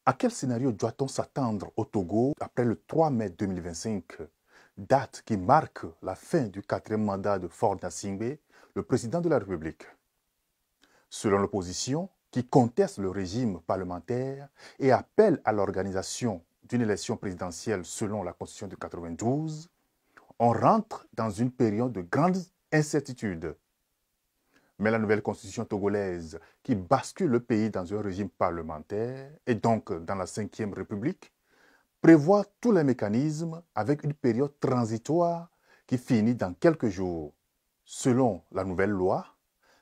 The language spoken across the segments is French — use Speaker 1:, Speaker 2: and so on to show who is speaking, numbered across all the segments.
Speaker 1: À quel scénario doit-on s'attendre au Togo après le 3 mai 2025, date qui marque la fin du quatrième mandat de Faure Gnassingbé, le président de la République? Selon l'opposition, qui conteste le régime parlementaire et appelle à l'organisation d'une élection présidentielle selon la Constitution de 92, on rentre dans une période de grande incertitude. Mais la nouvelle constitution togolaise, qui bascule le pays dans un régime parlementaire, et donc dans la Ve République, prévoit tous les mécanismes avec une période transitoire qui finit dans quelques jours. Selon la nouvelle loi,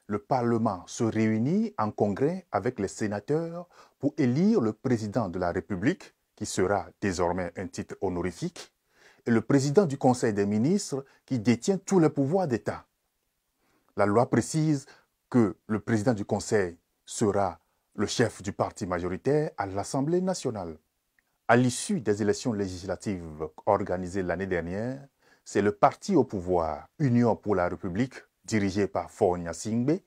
Speaker 1: le Parlement se réunit en congrès avec les sénateurs pour élire le président de la République, qui sera désormais un titre honorifique, et le président du Conseil des ministres, qui détient tous les pouvoirs d'État. La loi précise que le président du Conseil sera le chef du parti majoritaire à l'Assemblée nationale. À l'issue des élections législatives organisées l'année dernière, c'est le parti au pouvoir, Union pour la République, dirigé par Faure Gnassingbé,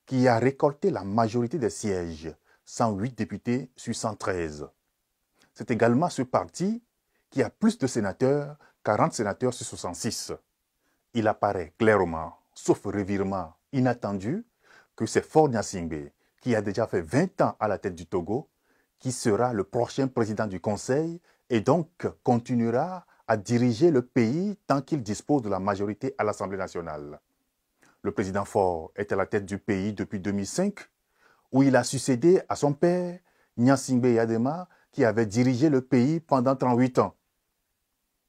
Speaker 1: qui a récolté la majorité des sièges, 108 députés sur 113. C'est également ce parti qui a plus de sénateurs, 40 sénateurs sur 66. Il apparaît clairement, sauf revirement inattendu, que c'est Faure Gnassingbé, qui a déjà fait 20 ans à la tête du Togo, qui sera le prochain président du Conseil et donc continuera à diriger le pays tant qu'il dispose de la majorité à l'Assemblée nationale. Le président Faure est à la tête du pays depuis 2005, où il a succédé à son père, Gnassingbé Eyadema, qui avait dirigé le pays pendant 38 ans.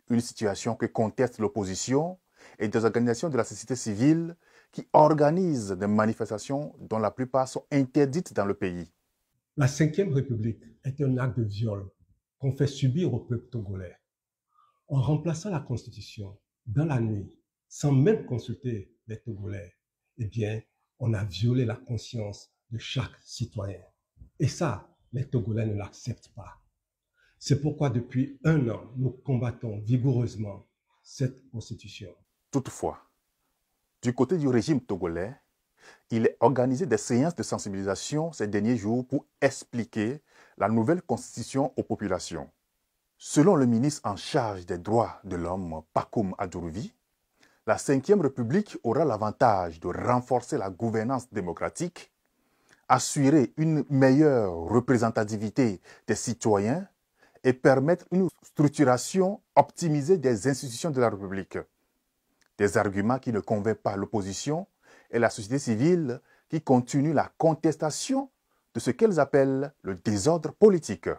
Speaker 1: Une situation que conteste l'opposition et des organisations de la société civile qui organisent des manifestations dont la plupart sont interdites dans le pays.
Speaker 2: La Ve République est un acte de viol qu'on fait subir au peuple togolais. En remplaçant la Constitution dans la nuit, sans même consulter les Togolais, eh bien, on a violé la conscience de chaque citoyen. Et ça, les Togolais ne l'acceptent pas. C'est pourquoi depuis 1 an, nous combattons vigoureusement cette Constitution.
Speaker 1: Toutefois, du côté du régime togolais, il est organisé des séances de sensibilisation ces derniers jours pour expliquer la nouvelle constitution aux populations. Selon le ministre en charge des droits de l'homme, Pakoum Adourouvi, la Ve République aura l'avantage de renforcer la gouvernance démocratique, assurer une meilleure représentativité des citoyens et permettre une structuration optimisée des institutions de la République. Des arguments qui ne convainquent pas l'opposition et la société civile qui continue la contestation de ce qu'elles appellent le désordre politique.